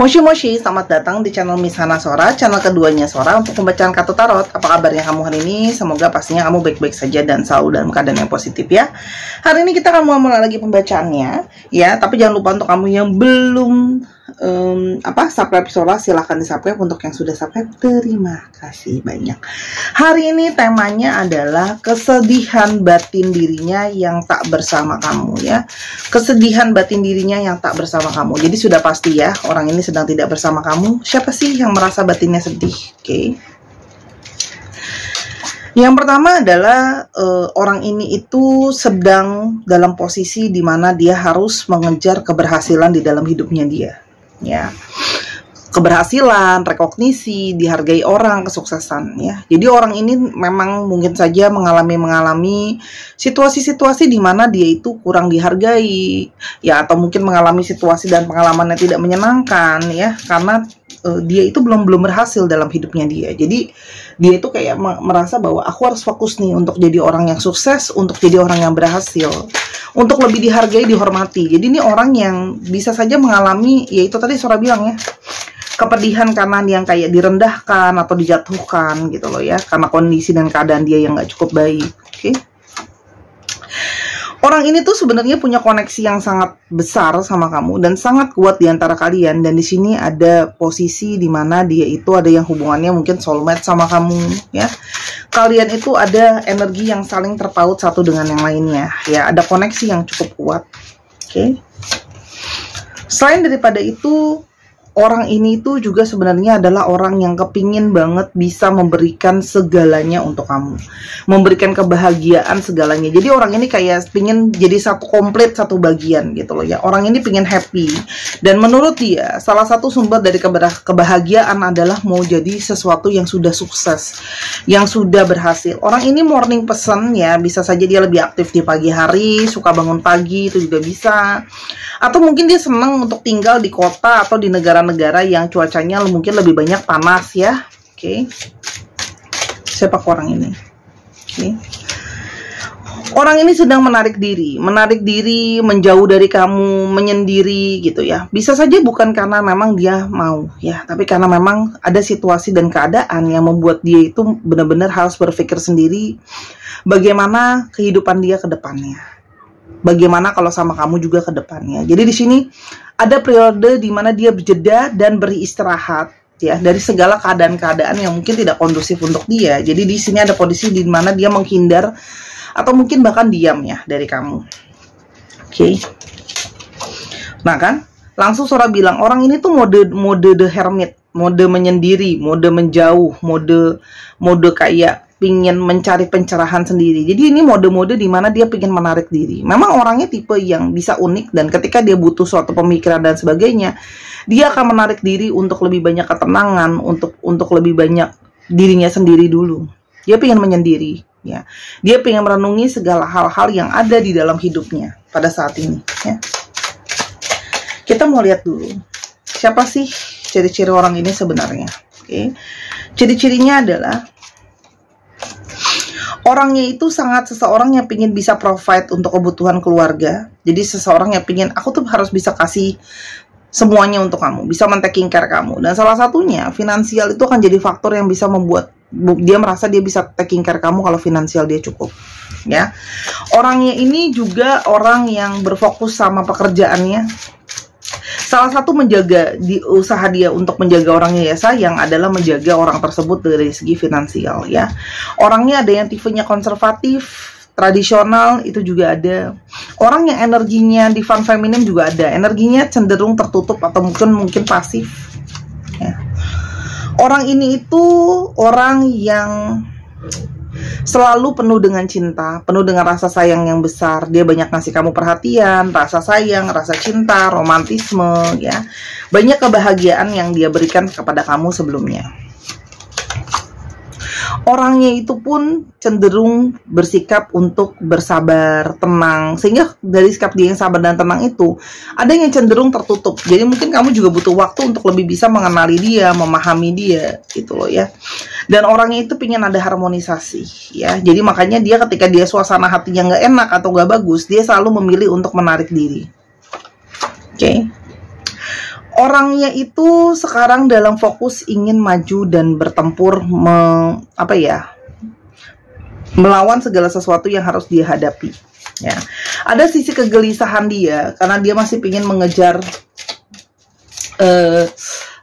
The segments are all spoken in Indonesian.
Moshi Moshi, selamat datang di channel Miss Hana Sora, channel keduanya Sora untuk pembacaan kartu tarot. Apa kabarnya kamu hari ini? Semoga pastinya kamu baik-baik saja dan selalu dalam keadaan yang positif ya. Hari ini kita akan mulai lagi pembacaannya ya, tapi jangan lupa untuk kamu yang belum subscribe Sora, silahkan di subscribe. Untuk yang sudah subscribe, terima kasih banyak. Hari ini temanya adalah kesedihan batin dirinya yang tak bersama kamu ya. Kesedihan batin dirinya yang tak bersama kamu. Jadi sudah pasti ya, orang ini sedang tidak bersama kamu. Siapa sih yang merasa batinnya sedih? Oke. Yang pertama adalah orang ini itu sedang dalam posisi di mana dia harus mengejar keberhasilan di dalam hidupnya dia. Ya, keberhasilan, rekognisi, dihargai orang, kesuksesan ya. Jadi orang ini memang mungkin saja mengalami situasi-situasi di mana dia itu kurang dihargai ya, atau mungkin mengalami situasi dan pengalaman yang tidak menyenangkan ya, karena dia itu belum berhasil dalam hidupnya dia. Jadi dia itu kayak merasa bahwa aku harus fokus nih untuk jadi orang yang sukses, untuk jadi orang yang berhasil, untuk lebih dihargai, dihormati. Jadi ini orang yang bisa saja mengalami, yaitu tadi Sora bilang ya, kepedihan karena yang kayak direndahkan atau dijatuhkan gitu loh ya, karena kondisi dan keadaan dia yang nggak cukup baik. Oke. Orang ini tuh sebenarnya punya koneksi yang sangat besar sama kamu dan sangat kuat di antara kalian, dan di sini ada posisi di mana dia itu ada yang hubungannya mungkin soulmate sama kamu ya. Kalian itu ada energi yang saling terpaut satu dengan yang lainnya ya, ada koneksi yang cukup kuat. Oke. Selain daripada itu, orang ini tuh juga sebenarnya adalah orang yang kepingin banget bisa memberikan segalanya untuk kamu, memberikan kebahagiaan segalanya. Jadi orang ini kayak pingin jadi satu komplit, satu bagian gitu loh ya. Orang ini pingin happy, dan menurut dia salah satu sumber dari kebahagiaan adalah mau jadi sesuatu yang sudah sukses, yang sudah berhasil. Orang ini morning person ya, bisa saja dia lebih aktif di pagi hari, suka bangun pagi, itu juga bisa. Atau mungkin dia senang untuk tinggal di kota atau di negara-negara yang cuacanya mungkin lebih banyak panas ya. Oke. Siapa orang ini? Oke. Orang ini sedang menarik diri, menjauh dari kamu, menyendiri gitu ya. Bisa saja bukan karena memang dia mau ya, tapi karena memang ada situasi dan keadaan yang membuat dia itu benar-benar harus berpikir sendiri bagaimana kehidupan dia ke depannya. Bagaimana kalau sama kamu juga ke depannya. Jadi di sini ada periode di mana dia berjeda dan beristirahat ya dari segala keadaan-keadaan yang mungkin tidak kondusif untuk dia. Jadi di sini ada kondisi di mana dia menghindar atau mungkin bahkan diam ya dari kamu. Oke. Nah kan, langsung Sora bilang orang ini tuh mode the hermit, mode menyendiri, mode menjauh, mode kayak pingin mencari pencerahan sendiri. Jadi ini mode-mode di mana dia pingin menarik diri. Memang orangnya tipe yang bisa unik, dan ketika dia butuh suatu pemikiran dan sebagainya, dia akan menarik diri untuk lebih banyak ketenangan, untuk lebih banyak dirinya sendiri dulu. Dia pingin menyendiri ya. Dia pingin merenungi segala hal-hal yang ada di dalam hidupnya pada saat ini ya. Kita mau lihat dulu siapa sih ciri-ciri orang ini sebenarnya. Oke. Ciri-cirinya adalah orangnya itu sangat seseorang yang ingin bisa provide untuk kebutuhan keluarga. Jadi seseorang yang ingin, aku tuh harus bisa kasih semuanya untuk kamu, bisa men-taking care kamu. Dan salah satunya finansial itu akan jadi faktor yang bisa membuat dia merasa dia bisa taking care kamu kalau finansial dia cukup ya. Orangnya ini juga orang yang berfokus sama pekerjaannya. Salah satu menjaga di usaha dia untuk menjaga orangnya ya sayang adalah menjaga orang tersebut dari segi finansial ya. Orangnya ada yang tipenya konservatif, tradisional, itu juga ada. Orang yang energinya divine feminine juga ada. Energinya cenderung tertutup atau mungkin pasif ya. Orang ini itu orang yang selalu penuh dengan cinta, penuh dengan rasa sayang yang besar. Dia banyak ngasih kamu perhatian, rasa sayang, rasa cinta, romantisme ya. Banyak kebahagiaan yang dia berikan kepada kamu sebelumnya. Orangnya itu pun cenderung bersikap untuk bersabar, tenang. Sehingga dari sikap dia yang sabar dan tenang itu, ada yang cenderung tertutup. Jadi mungkin kamu juga butuh waktu untuk lebih bisa mengenali dia, memahami dia, gitu loh ya. Dan orangnya itu pengen ada harmonisasi ya. Jadi makanya dia ketika dia suasana hatinya nggak enak atau nggak bagus, dia selalu memilih untuk menarik diri. Oke. Orangnya itu sekarang dalam fokus ingin maju dan bertempur, melawan segala sesuatu yang harus dia hadapi. Ya, ada sisi kegelisahan dia karena dia masih ingin mengejar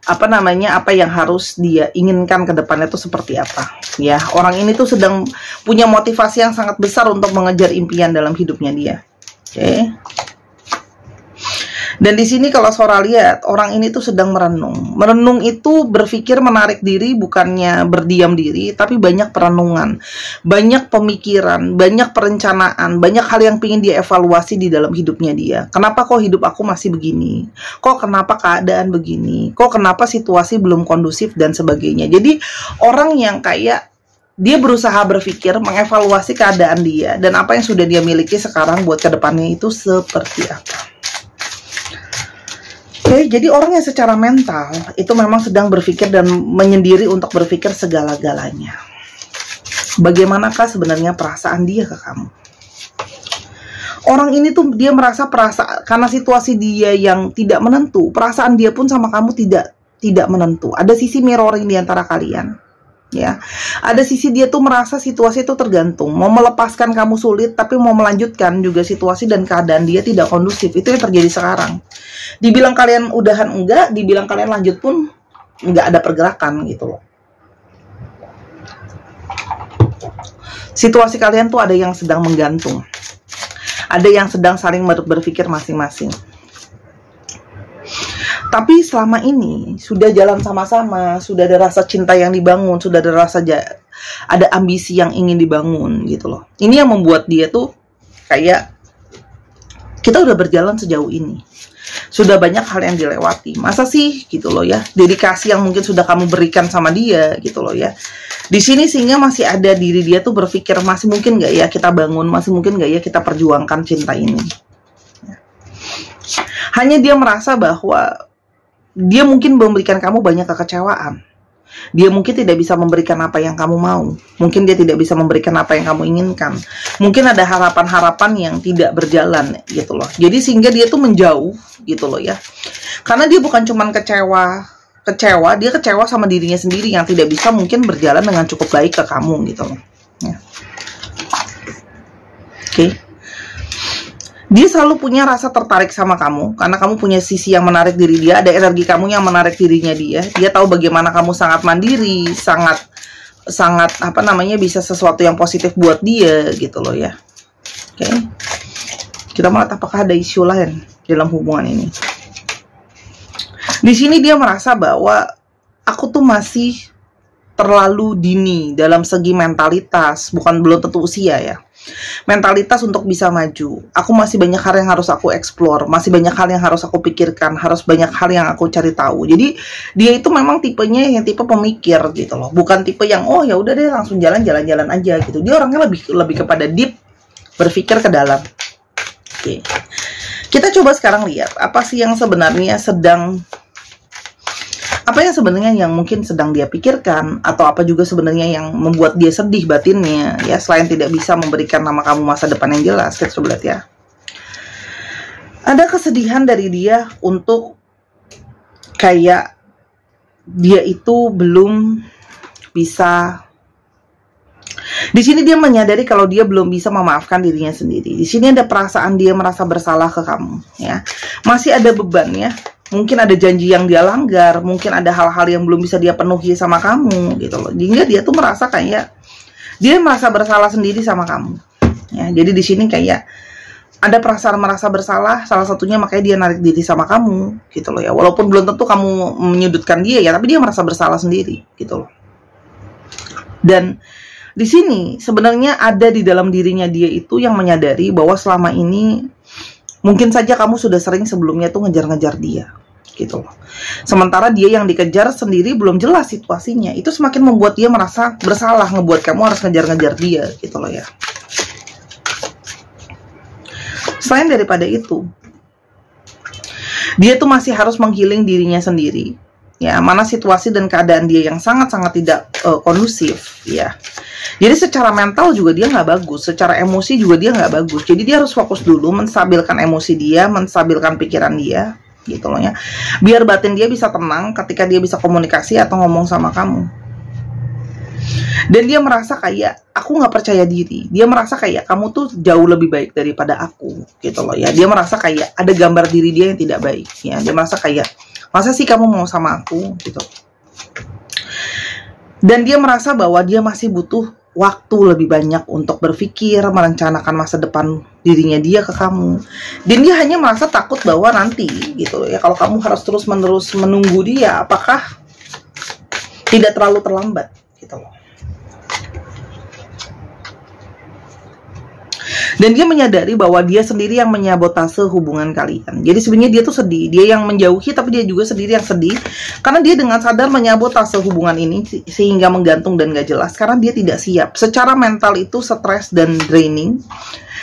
apa yang harus dia inginkan ke depannya itu seperti apa. Ya, orang ini tuh sedang punya motivasi yang sangat besar untuk mengejar impian dalam hidupnya dia. Oke. Dan di sini kalau Sora lihat, orang ini tuh sedang merenung. Merenung itu berpikir menarik diri, bukannya berdiam diri, tapi banyak perenungan, banyak pemikiran, banyak perencanaan, banyak hal yang ingin dia evaluasi di dalam hidupnya dia. Kenapa kok hidup aku masih begini? Kok kenapa keadaan begini? Kok kenapa situasi belum kondusif dan sebagainya? Jadi orang yang kayak dia berusaha berpikir, mengevaluasi keadaan dia, dan apa yang sudah dia miliki sekarang buat kedepannya itu seperti apa. Oke, jadi orang yang secara mental itu memang sedang berpikir dan menyendiri untuk berpikir segala-galanya. Bagaimanakah sebenarnya perasaan dia ke kamu? Orang ini tuh dia merasa karena situasi dia yang tidak menentu, perasaan dia pun sama kamu tidak menentu. Ada sisi mirroring di antara kalian. Ya, ada sisi dia tuh merasa situasi itu tergantung, mau melepaskan kamu sulit, tapi mau melanjutkan juga situasi dan keadaan dia tidak kondusif. Itu yang terjadi sekarang. Dibilang kalian udahan enggak, dibilang kalian lanjut pun enggak ada pergerakan gitu loh. Situasi kalian tuh ada yang sedang menggantung, ada yang sedang saling berpikir masing-masing. Tapi selama ini sudah jalan sama-sama, sudah ada rasa cinta yang dibangun, sudah ada ada ambisi yang ingin dibangun gitu loh. Ini yang membuat dia tuh kayak kita udah berjalan sejauh ini. Sudah banyak hal yang dilewati. Masa sih gitu loh ya. Dedikasi yang mungkin sudah kamu berikan sama dia gitu loh ya. Di sini sehingga masih ada diri dia tuh berpikir masih mungkin nggak ya kita bangun, masih mungkin nggak ya kita perjuangkan cinta ini. Hanya dia merasa bahwa dia mungkin memberikan kamu banyak kekecewaan. Dia mungkin tidak bisa memberikan apa yang kamu mau. Mungkin dia tidak bisa memberikan apa yang kamu inginkan. Mungkin ada harapan-harapan yang tidak berjalan gitu loh. Jadi sehingga dia tuh menjauh gitu loh ya. Karena dia bukan cuman kecewa, dia kecewa sama dirinya sendiri yang tidak bisa mungkin berjalan dengan cukup baik ke kamu gitu loh. Ya. Oke. Dia selalu punya rasa tertarik sama kamu karena kamu punya sisi yang menarik diri dia, ada energi kamu yang menarik dirinya dia. Dia tahu bagaimana kamu sangat mandiri, sangat bisa sesuatu yang positif buat dia gitu loh ya. Oke. Kita melihat apakah ada isu lain dalam hubungan ini. Di sini dia merasa bahwa aku tuh masih terlalu dini dalam segi mentalitas, belum tentu usia ya. Mentalitas untuk bisa maju. Aku masih banyak hal yang harus aku explore, masih banyak hal yang harus aku pikirkan, harus banyak hal yang aku cari tahu. Jadi dia itu memang tipenya yang tipe pemikir gitu loh, bukan tipe yang oh ya udah deh langsung jalan-jalan aja gitu. Dia orangnya lebih kepada deep, berpikir ke dalam. Oke. Kita coba sekarang lihat apa sih yang sebenarnya yang mungkin sedang dia pikirkan, atau apa juga sebenarnya yang membuat dia sedih batinnya ya, selain tidak bisa memberikan nama kamu masa depan yang jelas. Kita coba lihat ya. Ada kesedihan dari dia untuk kayak dia itu belum bisa. Di sini dia menyadari kalau dia belum bisa memaafkan dirinya sendiri. Di sini ada perasaan dia merasa bersalah ke kamu ya. Masih ada beban ya. Mungkin ada janji yang dia langgar, mungkin ada hal-hal yang belum bisa dia penuhi sama kamu gitu loh. Sehingga dia tuh merasa kayak dia merasa bersalah sendiri sama kamu. Ya, jadi di sini kayak ada perasaan merasa bersalah, salah satunya makanya dia narik diri sama kamu gitu loh ya. Walaupun belum tentu kamu menyudutkan dia ya, tapi dia merasa bersalah sendiri gitu loh. Dan di sini sebenarnya ada di dalam dirinya dia itu yang menyadari bahwa selama ini mungkin saja kamu sudah sering sebelumnya tuh ngejar-ngejar dia gitu loh. Sementara dia yang dikejar sendiri belum jelas situasinya. Itu semakin membuat dia merasa bersalah, ngebuat kamu harus ngejar-ngejar dia gitu loh ya. Selain daripada itu, dia tuh masih harus menghealing dirinya sendiri. Ya, mana situasi dan keadaan dia yang sangat-sangat tidak kondusif ya. Jadi secara mental juga dia nggak bagus, secara emosi juga dia nggak bagus. Jadi dia harus fokus dulu menstabilkan emosi dia, menstabilkan pikiran dia. gitu loh ya. Biar batin dia bisa tenang ketika dia bisa komunikasi atau ngomong sama kamu. Dan dia merasa kayak aku nggak percaya diri. Dia merasa kayak kamu tuh jauh lebih baik daripada aku, gitu loh ya. Dia merasa kayak ada gambar diri dia yang tidak baik, ya. Dia merasa kayak masa sih kamu mau sama aku, gitu. Dan dia merasa bahwa dia masih butuh waktu lebih banyak untuk berpikir, merencanakan masa depan dirinya dia ke kamu. Dan dia hanya merasa takut bahwa nanti, gitu loh ya, kalau kamu harus terus-menerus menunggu dia, apakah tidak terlalu terlambat, gitu loh. Dan dia menyadari bahwa dia sendiri yang menyabotase hubungan kalian. Jadi sebenarnya dia tuh sedih. Dia yang menjauhi, tapi dia juga sendiri yang sedih. Karena dia dengan sadar menyabotase hubungan ini sehingga menggantung dan gak jelas. Karena dia tidak siap. Secara mental itu stres dan draining.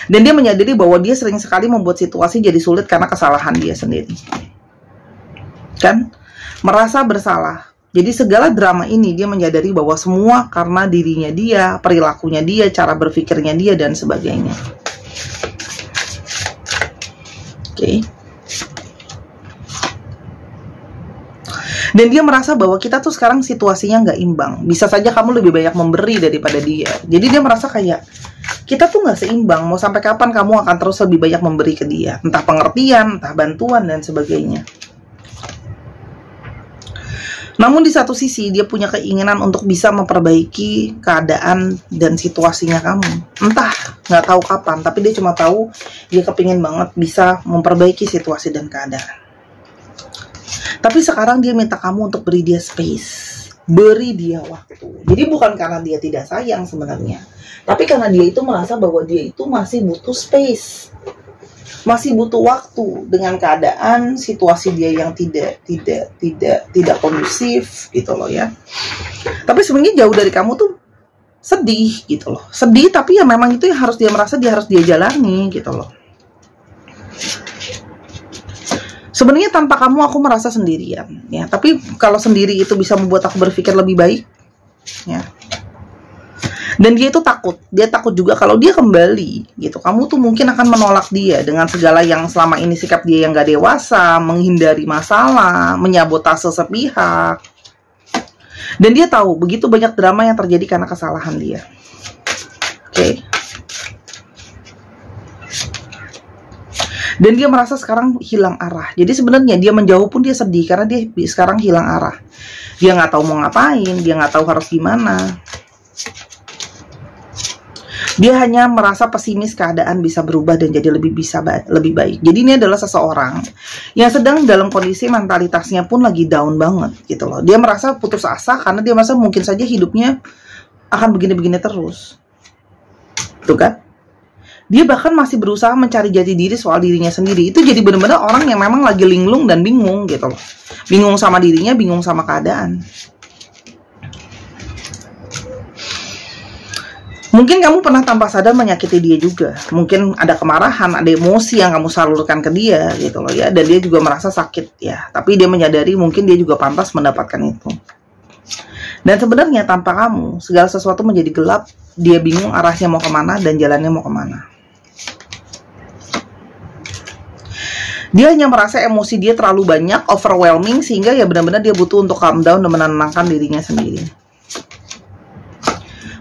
Dan dia menyadari bahwa dia sering sekali membuat situasi jadi sulit karena kesalahan dia sendiri. Kan? Merasa bersalah. Jadi segala drama ini dia menyadari bahwa semua karena dirinya dia, perilakunya dia, cara berpikirnya dia, dan sebagainya. Oke. Dan dia merasa bahwa kita tuh sekarang situasinya nggak imbang. Bisa saja kamu lebih banyak memberi daripada dia. Jadi dia merasa kayak kita tuh nggak seimbang. Mau sampai kapan kamu akan terus lebih banyak memberi ke dia? Entah pengertian, entah bantuan, dan sebagainya. Namun di satu sisi dia punya keinginan untuk bisa memperbaiki keadaan dan situasinya kamu. Entah, nggak tahu kapan, tapi dia cuma tahu dia kepingin banget bisa memperbaiki situasi dan keadaan. Tapi sekarang dia minta kamu untuk beri dia space, beri dia waktu. Jadi bukan karena dia tidak sayang sebenarnya, tapi karena dia itu merasa bahwa dia itu masih butuh space, masih butuh waktu dengan keadaan situasi dia yang tidak kondusif, gitu loh ya. Tapi sebenarnya jauh dari kamu tuh sedih, gitu loh. Sedih, tapi ya memang itu yang harus dia merasa dia harus dia jalani, gitu loh. Sebenarnya tanpa kamu aku merasa sendirian, ya. Tapi kalau sendiri itu bisa membuat aku berpikir lebih baik, ya. Dan dia itu takut. Dia takut juga kalau dia kembali, gitu. Kamu tuh mungkin akan menolak dia dengan segala yang selama ini sikap dia yang gak dewasa, menghindari masalah, menyabotase sepihak. Dan dia tahu begitu banyak drama yang terjadi karena kesalahan dia. Oke. Dan dia merasa sekarang hilang arah. Jadi sebenarnya dia menjauh pun dia sedih karena dia sekarang hilang arah. Dia nggak tahu mau ngapain, dia nggak tahu harus gimana. Dia hanya merasa pesimis keadaan bisa berubah dan jadi lebih baik. Jadi ini adalah seseorang yang sedang dalam kondisi mentalitasnya pun lagi down banget, gitu loh. Dia merasa putus asa karena dia merasa mungkin saja hidupnya akan begini-begini terus. Tuh kan? Dia bahkan masih berusaha mencari jati diri soal dirinya sendiri. Itu jadi benar-benar orang yang memang lagi linglung dan bingung, gitu loh. Bingung sama dirinya, bingung sama keadaan. Mungkin kamu pernah tanpa sadar menyakiti dia juga. Mungkin ada kemarahan, ada emosi yang kamu salurkan ke dia, gitu loh ya. Dan dia juga merasa sakit, ya. Tapi dia menyadari mungkin dia juga pantas mendapatkan itu. Dan sebenarnya tanpa kamu, segala sesuatu menjadi gelap. Dia bingung arahnya mau kemana dan jalannya mau kemana. Dia hanya merasa emosi dia terlalu banyak, overwhelming, sehingga ya benar-benar dia butuh untuk calm down dan menenangkan dirinya sendiri.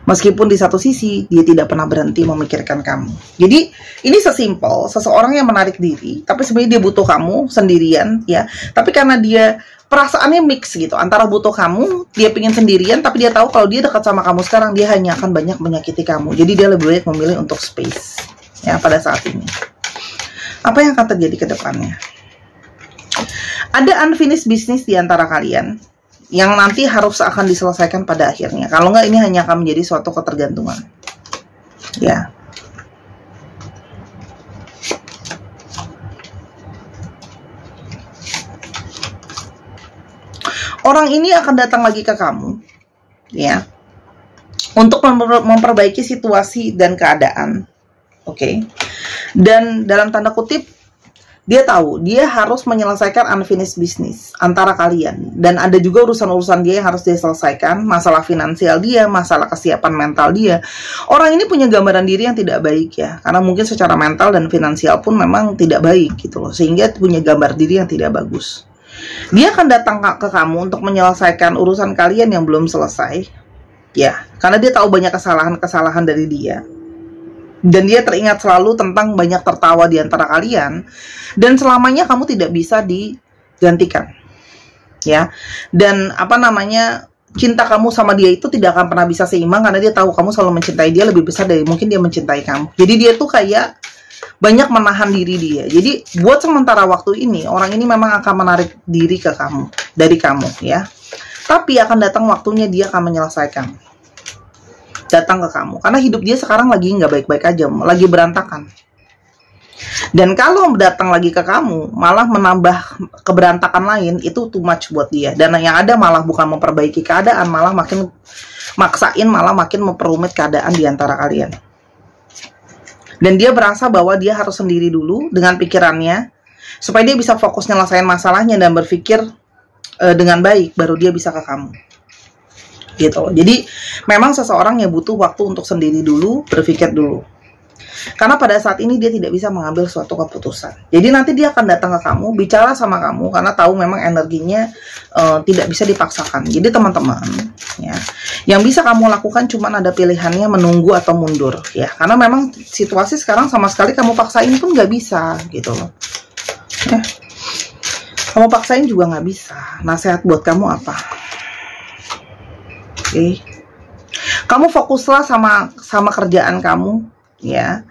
Meskipun di satu sisi, dia tidak pernah berhenti memikirkan kamu. Jadi, ini sesimpel, seseorang yang menarik diri, tapi sebenarnya dia butuh kamu sendirian, ya. Tapi karena dia, perasaannya mix gitu, antara butuh kamu, dia pengen sendirian, tapi dia tahu kalau dia dekat sama kamu sekarang, dia hanya akan banyak menyakiti kamu. Jadi dia lebih baik memilih untuk space, ya, pada saat ini. Apa yang akan terjadi ke depannya? Ada unfinished business di antara kalian, yang nanti harus akan diselesaikan pada akhirnya. Kalau nggak, ini hanya akan menjadi suatu ketergantungan. Ya. Orang ini akan datang lagi ke kamu, ya, untuk memperbaiki situasi dan keadaan. Oke. Dan dalam tanda kutip, Dia tahu dia harus menyelesaikan unfinished business antara kalian, dan ada juga urusan-urusan dia yang harus dia selesaikan, masalah finansial dia, masalah kesiapan mental dia. Orang ini punya gambaran diri yang tidak baik ya, karena mungkin secara mental dan finansial pun memang tidak baik gitu loh, sehingga punya gambar diri yang tidak bagus. Dia akan datang ke kamu untuk menyelesaikan urusan kalian yang belum selesai ya, karena dia tahu banyak kesalahan-kesalahan dari dia. Dan dia teringat selalu tentang banyak tertawa di antara kalian, dan selamanya kamu tidak bisa digantikan ya. Dan apa namanya, cinta kamu sama dia itu tidak akan pernah bisa seimbang, karena dia tahu kamu selalu mencintai dia lebih besar dari mungkin dia mencintai kamu. Jadi dia tuh kayak banyak menahan diri dia. Jadi buat sementara waktu ini, orang ini memang akan menarik diri ke kamu, dari kamu ya. Tapi akan datang waktunya dia akan menyelesaikan, datang ke kamu, karena hidup dia sekarang lagi nggak baik-baik aja, lagi berantakan. Dan kalau datang lagi ke kamu malah menambah keberantakan lain, itu too much buat dia. Dan yang ada malah bukan memperbaiki keadaan, malah makin maksain, malah makin memperumit keadaan di antara kalian. Dan dia berasa bahwa dia harus sendiri dulu dengan pikirannya, supaya dia bisa fokus nyelesain masalahnya dan berpikir dengan baik, baru dia bisa ke kamu gitu. Jadi memang seseorang yang butuh waktu untuk sendiri dulu, berpikir dulu, karena pada saat ini dia tidak bisa mengambil suatu keputusan. Jadi nanti dia akan datang ke kamu, bicara sama kamu, karena tahu memang energinya tidak bisa dipaksakan. Jadi teman-teman ya, yang bisa kamu lakukan cuma ada pilihannya menunggu atau mundur ya, karena memang situasi sekarang sama sekali kamu paksain pun nggak bisa gitu loh ya. Kamu paksain juga nggak bisa. Nasihat buat kamu apa? Kamu fokuslah sama kerjaan kamu ya.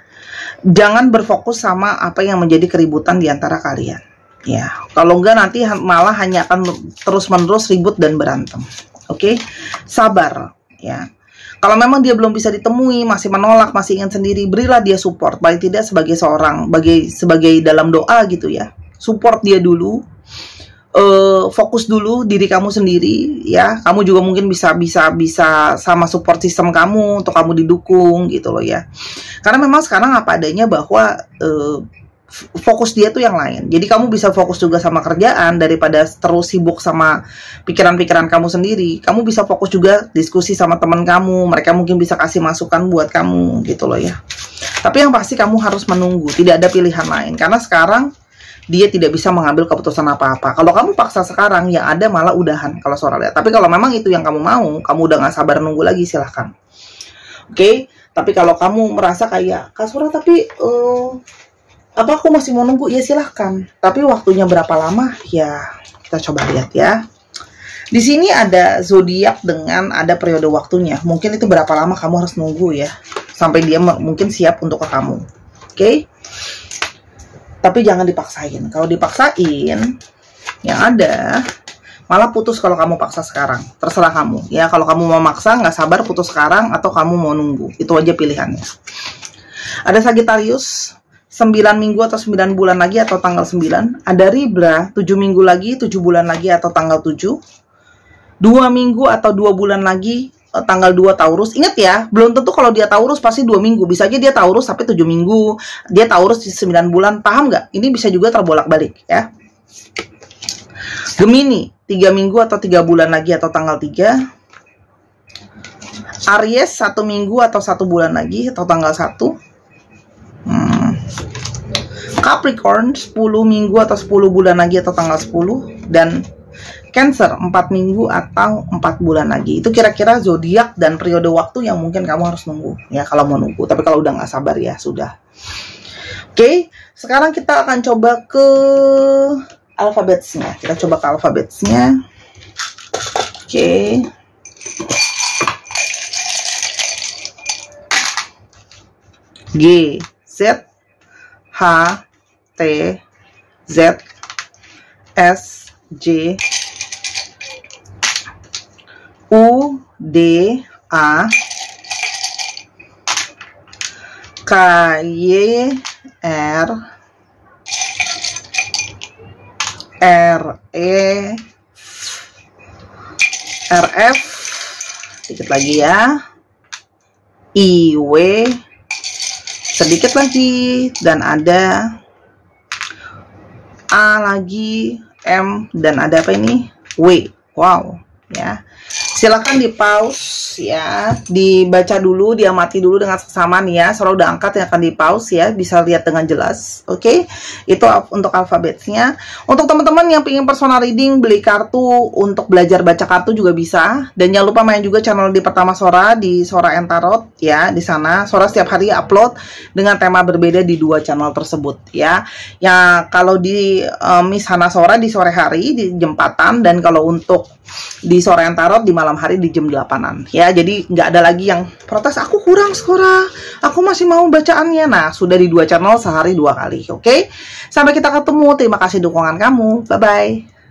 Jangan berfokus sama apa yang menjadi keributan di antara kalian ya. Kalau enggak nanti malah hanya akan terus-menerus ribut dan berantem. Oke? Sabar ya. Kalau memang dia belum bisa ditemui, masih menolak, masih ingin sendiri, berilah dia support, paling tidak sebagai seorang, sebagai dalam doa gitu ya. Support dia dulu. Fokus dulu diri kamu sendiri ya. Kamu juga mungkin bisa sama support system kamu untuk kamu didukung gitu loh ya. Karena memang sekarang apa adanya bahwa fokus dia tuh yang lain. Jadi kamu bisa fokus juga sama kerjaan daripada terus sibuk sama pikiran-pikiran kamu sendiri. Kamu bisa fokus juga diskusi sama teman kamu. Mereka mungkin bisa kasih masukan buat kamu gitu loh ya. Tapi yang pasti kamu harus menunggu. Tidak ada pilihan lain, karena sekarang dia tidak bisa mengambil keputusan apa-apa. Kalau kamu paksa sekarang, yang ada malah udahan kalau Sora lihat. Tapi kalau memang itu yang kamu mau, kamu udah gak sabar nunggu lagi, silahkan. Oke? Tapi kalau kamu merasa kayak, Kak Sora tapi apa aku masih mau nunggu? Ya silahkan. Tapi waktunya berapa lama? Ya kita coba lihat ya. Di sini ada zodiak dengan ada periode waktunya. Mungkin itu berapa lama kamu harus nunggu ya, sampai dia mungkin siap untuk ke kamu. Oke? Tapi jangan dipaksain. Kalau dipaksain, yang ada malah putus kalau kamu paksa sekarang. Terserah kamu. Ya, kalau kamu mau maksa, nggak sabar, putus sekarang, atau kamu mau nunggu. Itu aja pilihannya. Ada Sagittarius, 9 minggu atau 9 bulan lagi atau tanggal 9. Ada Libra, 7 minggu lagi, 7 bulan lagi atau tanggal 7. 2 minggu atau 2 bulan lagi, tanggal 2 Taurus. Ingat ya, belum tentu kalau dia Taurus pasti 2 minggu. Bisa aja dia Taurus sampai 7 minggu. Dia Taurus di 9 bulan. Paham nggak? Ini bisa juga terbolak-balik ya. Gemini, 3 minggu atau 3 bulan lagi atau tanggal 3. Aries, 1 minggu atau 1 bulan lagi atau tanggal 1. Capricorn, 10 minggu atau 10 bulan lagi atau tanggal 10. Dan Cancer, 4 minggu atau 4 bulan lagi. Itu kira-kira zodiak dan periode waktu yang mungkin kamu harus nunggu ya, kalau mau nunggu. Tapi kalau udah nggak sabar ya sudah. Oke, sekarang kita akan coba ke alfabetsnya. Kita coba ke alfabetsnya. Oke. G, Z, H, T, Z, S, J, U, D, A, K, Y, R, R, E, R, F, sedikit lagi ya, I, W, sedikit lagi, dan ada A lagi, M, dan ada apa ini? W. Wow, ya. Silakan di pause ya, dibaca dulu, diamati dulu dengan seksama nih ya. Surah udah angkat yang akan di pause ya, bisa lihat dengan jelas. Oke, itu untuk alfabetnya. Untuk teman-teman yang ingin personal reading, beli kartu untuk belajar baca kartu juga bisa. Dan jangan lupa main juga channel di Pertama Sora, di Sora and Tarot ya. Di sana Sora setiap hari upload dengan tema berbeda di 2 channel tersebut ya. Ya kalau di Miss Hana Sora di sore hari di jam 4-an, dan kalau untuk di Sora and Tarot di malam hari di jam 8-an ya. Jadi nggak ada lagi yang protes, aku kurang Sora, aku masih mau bacaannya. Nah, sudah di 2 channel sehari 2 kali. Oke, sampai kita ketemu. Terima kasih dukungan kamu. Bye bye.